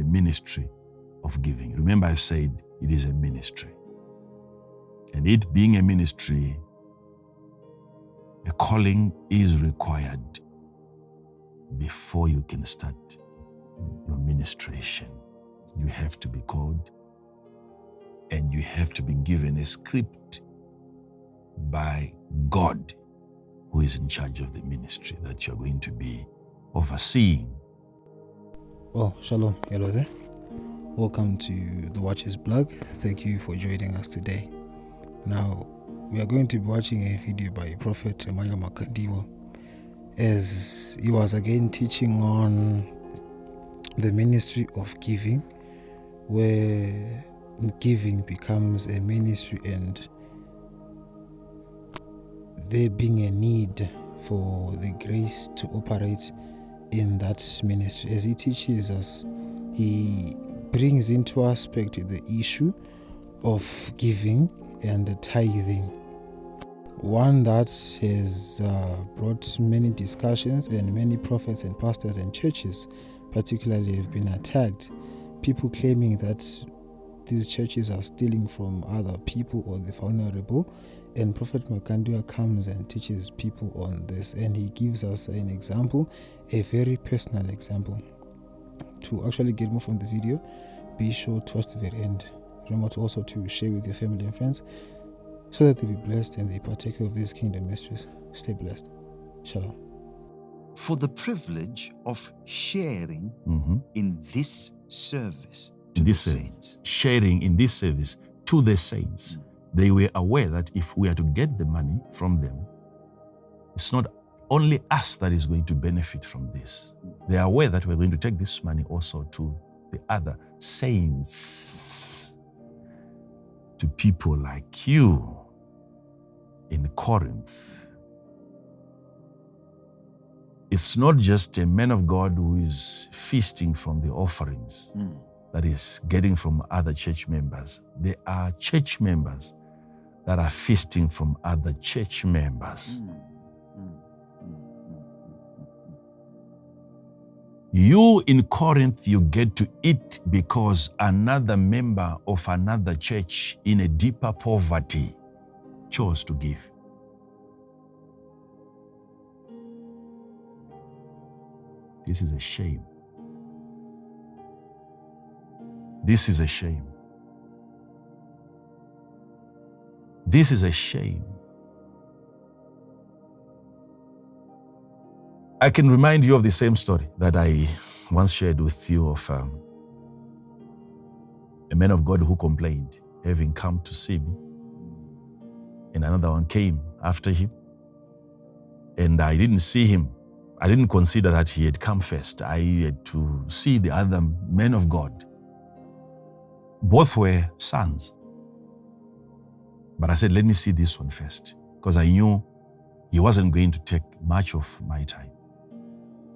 ministry of giving. Remember, I said it is a ministry. And it being a ministry, a calling is required before you can start your ministration. You have to be called and you have to be given a script by God, who is in charge of the ministry that you're going to be overseeing. Oh, shalom. Hello there. Welcome to the Watcher's Blog. Thank you for joining us today. Now, we are going to be watching a video by Prophet Emmanuel Makandiwa as he was again teaching on the ministry of giving, where giving becomes a ministry and there being a need for the grace to operate in that ministry. As he teaches us, he brings into aspect the issue of giving and the tithing, one that has brought many discussions, and many prophets and pastors and churches particularly have been attacked, people claiming that these churches are stealing from other people or the vulnerable. And Prophet Makandiwa comes and teaches people on this, and he gives us an example, a very personal example. To actually get more from the video, be sure to watch the very end. Remember to also to share with your family and friends so that they be blessed and they partake of these kingdom mysteries. Stay blessed. Shalom. For the privilege of sharing in this service to the saints. Sharing in this service to the saints. They were aware that if we are to get the money from them, it's not only us that is going to benefit from this. They are aware that we're going to take this money also to the other saints, to people like you in Corinth. It's not just a man of God who is feasting from the offerings that is getting from other church members. There are church members that are feasting from other church members. You in Corinth, you get to eat because another member of another church in a deeper poverty chose to give. This is a shame. This is a shame. This is a shame. I can remind you of the same story that I once shared with you of a man of God who complained, having come to see me. And another one came after him. And I didn't see him. I didn't consider that he had come first. I had to see the other men of God. Both were sons. But I said, let me see this one first, because I knew he wasn't going to take much of my time.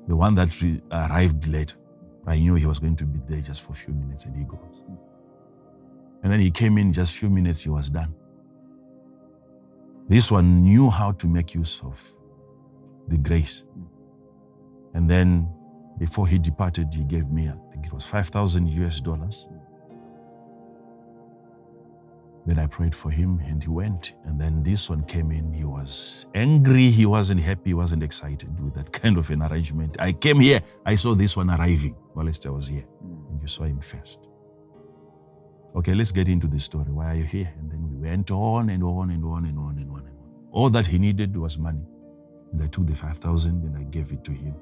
The one that arrived later, I knew he was going to be there just for a few minutes and he goes. And then he came in just a few minutes, he was done. This one knew how to make use of the grace. And then before he departed, he gave me, I think it was $5,000. Then I prayed for him and he went. And then this one came in. He was angry. He wasn't happy. He wasn't excited with that kind of an arrangement. I came here. I saw this one arriving while I was here. And you saw him first. Okay, let's get into the story. Why are you here? And then we went on and on and on and on and on and on. All that he needed was money. And I took the 5,000 and I gave it to him.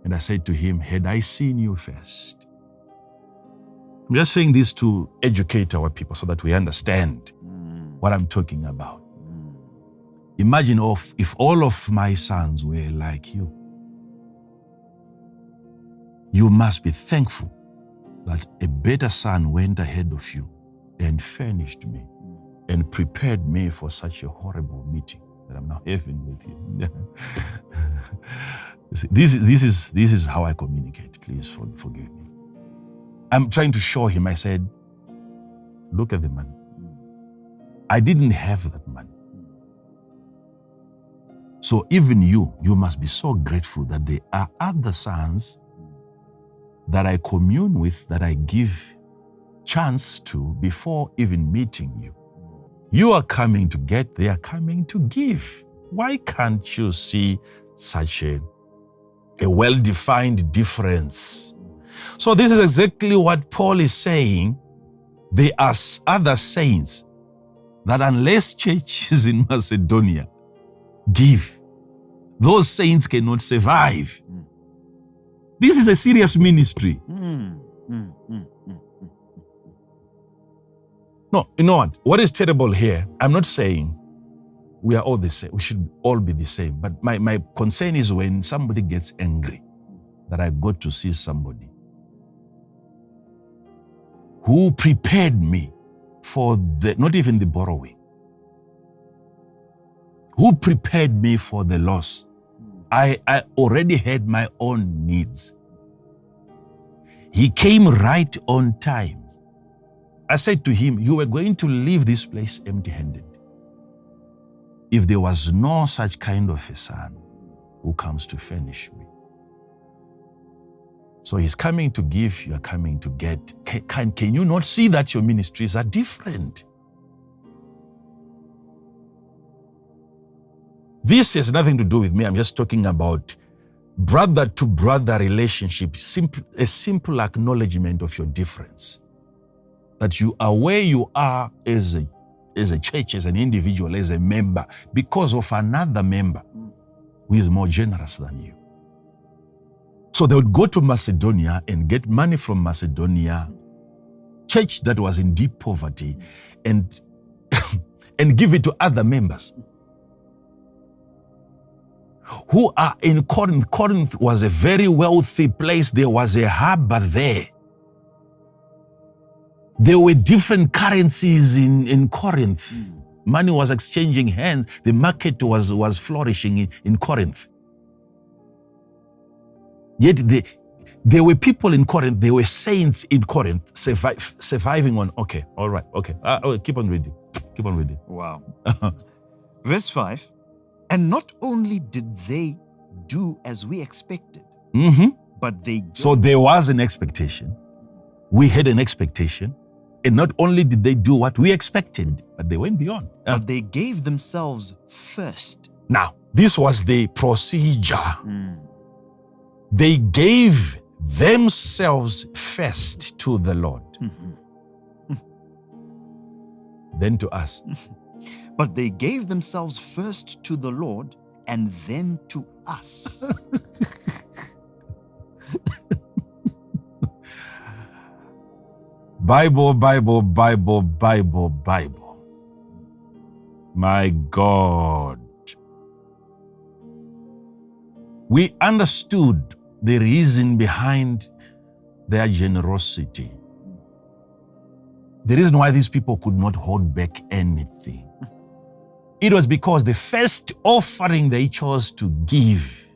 And I said to him, had I seen you first? I'm just saying this to educate our people so that we understand what I'm talking about. Imagine if all of my sons were like you. You must be thankful that a better son went ahead of you and furnished me and prepared me for such a horrible meeting that I'm now having with you. This is how I communicate. Please forgive me. I'm trying to show him. I said, look at the money. I didn't have that money. So even you must be so grateful that there are other sons that I commune with, that I give chance to before even meeting you. You are coming to get, they are coming to give. Why can't you see such a well-defined difference? So this is exactly what Paul is saying. There are other saints that unless churches in Macedonia give, those saints cannot survive. This is a serious ministry. No, you know what? What is terrible here, I'm not saying we are all the same. We should all be the same. But my concern is when somebody gets angry that I got to see somebody who prepared me for not even the borrowing, who prepared me for the loss. I already had my own needs. He came right on time. I said to him, you were going to leave this place empty-handed if there was no such kind of a son who comes to furnish me. So he's coming to give, you're coming to get. Can you not see that your ministries are different? This has nothing to do with me. I'm just talking about brother-to-brother relationship, a simple acknowledgement of your difference. That you are where you are as a church, as an individual, as a member, because of another member who is more generous than you. So they would go to Macedonia and get money from Macedonia, church that was in deep poverty, and give it to other members who are in Corinth. Corinth was a very wealthy place. There was a harbor there. There were different currencies in Corinth. Money was exchanging hands. The market was flourishing in Corinth. Yet there were people in Corinth, there were saints in Corinth surviving on, okay, all right, okay. Keep on reading. Keep on reading. Wow. Verse 5, and not only did they do as we expected, but they... So there was an expectation. We had an expectation. And not only did they do what we expected, but they went beyond. But they gave themselves first. Now, this was the procedure. They gave themselves first to the Lord, then to us. But they gave themselves first to the Lord and then to us. Bible, Bible, Bible, Bible, Bible. My God. We understood the reason behind their generosity. The reason why these people could not hold back anything. It was because the first offering they chose to give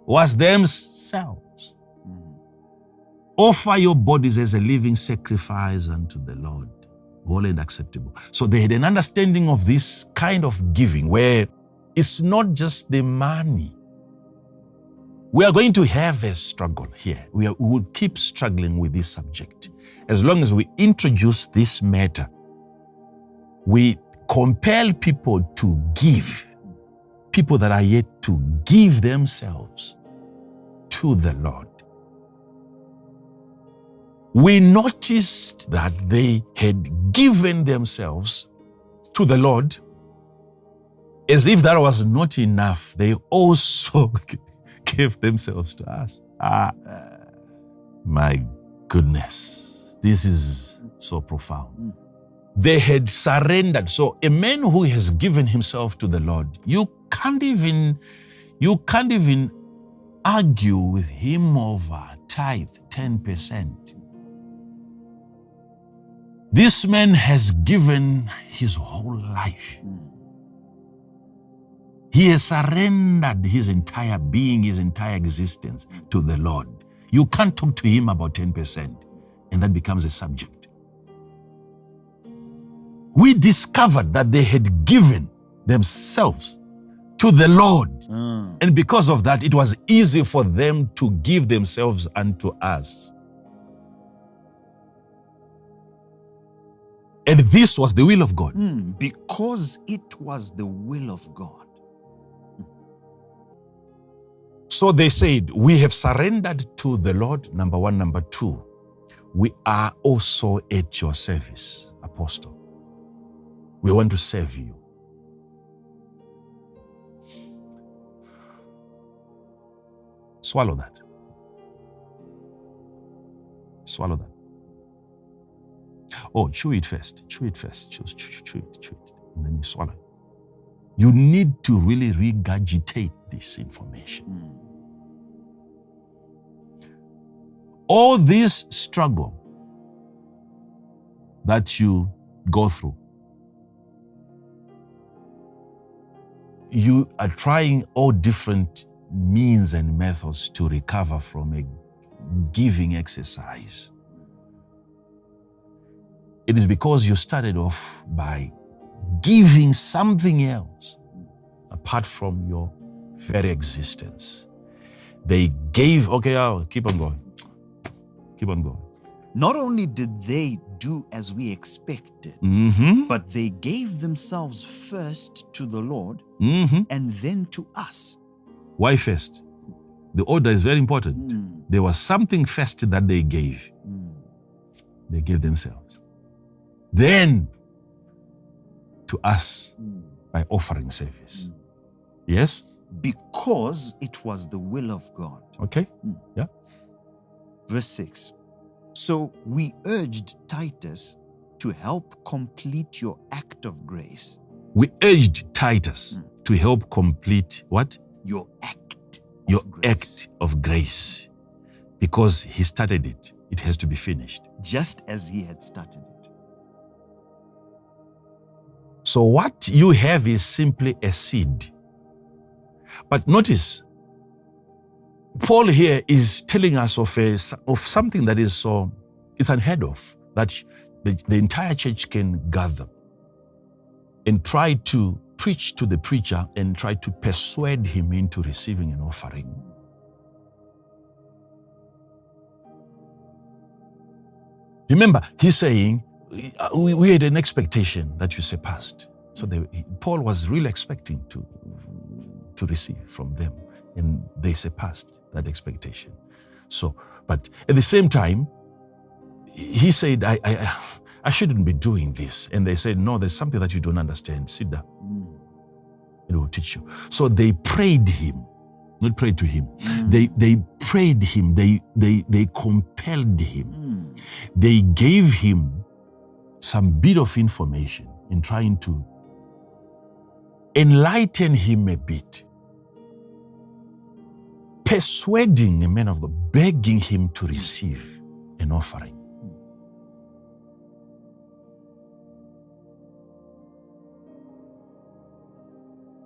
was themselves. Offer your bodies as a living sacrifice unto the Lord, holy and acceptable. So they had an understanding of this kind of giving where it's not just the money. We are going to have a struggle here. We will keep struggling with this subject. As long as we introduce this matter, we compel people to give, people that are yet to give themselves to the Lord. We noticed that they had given themselves to the Lord. As if that was not enough, they also gave themselves to us. My goodness, this is so profound. They had surrendered. So a man who has given himself to the Lord, you can't even argue with him over tithe, 10%. This man has given his whole life. He has surrendered his entire being, his entire existence to the Lord. You can't talk to him about 10%, and that becomes a subject. We discovered that they had given themselves to the Lord. And because of that, it was easy for them to give themselves unto us. And this was the will of God. Because it was the will of God. So they said, we have surrendered to the Lord, number one. Number two, we are also at your service, Apostle. We want to serve you. Swallow that. Swallow that. Oh, chew it first. Chew it first. Chew it. And then you swallow it. You need to really regurgitate this information. All this struggle that you go through, you are trying all different means and methods to recover from a giving exercise. It is because you started off by giving something else apart from your very existence. They gave, okay, I'll keep on going. Keep on going. Not only did they do as we expected, but they gave themselves first to the Lord and then to us. Why first? The order is very important. There was something first that they gave. They gave themselves. Then to us by offering service. Yes? Because it was the will of God. Okay. Yeah. Verse 6. So we urged Titus to help complete your act of grace. We urged Titus to help complete what? Your act Your of grace. act of grace. Because he started it. It has to be finished. Just as he had started it. So what you have is simply a seed. But notice, Paul here is telling us of something that is it's unheard of, that the entire church can gather and try to preach to the preacher and try to persuade him into receiving an offering. Remember, he's saying, we had an expectation that you surpassed. So Paul was really expecting to receive from them, and they surpassed that expectation. So, but at the same time, he said, I shouldn't be doing this. And they said, no, there's something that you don't understand. Sit down. It will teach you. So they prayed him, not prayed to him. They prayed him. They compelled him. They gave him some bit of information in trying to enlighten him a bit. Persuading a man of God, begging him to receive an offering.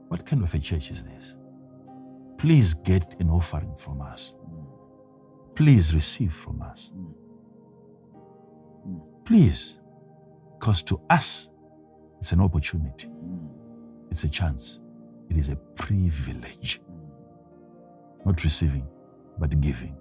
What kind of a church is this? Please get an offering from us. Please receive from us. Please. Because to us, it's an opportunity. It's a chance. It is a privilege. Not receiving, but giving.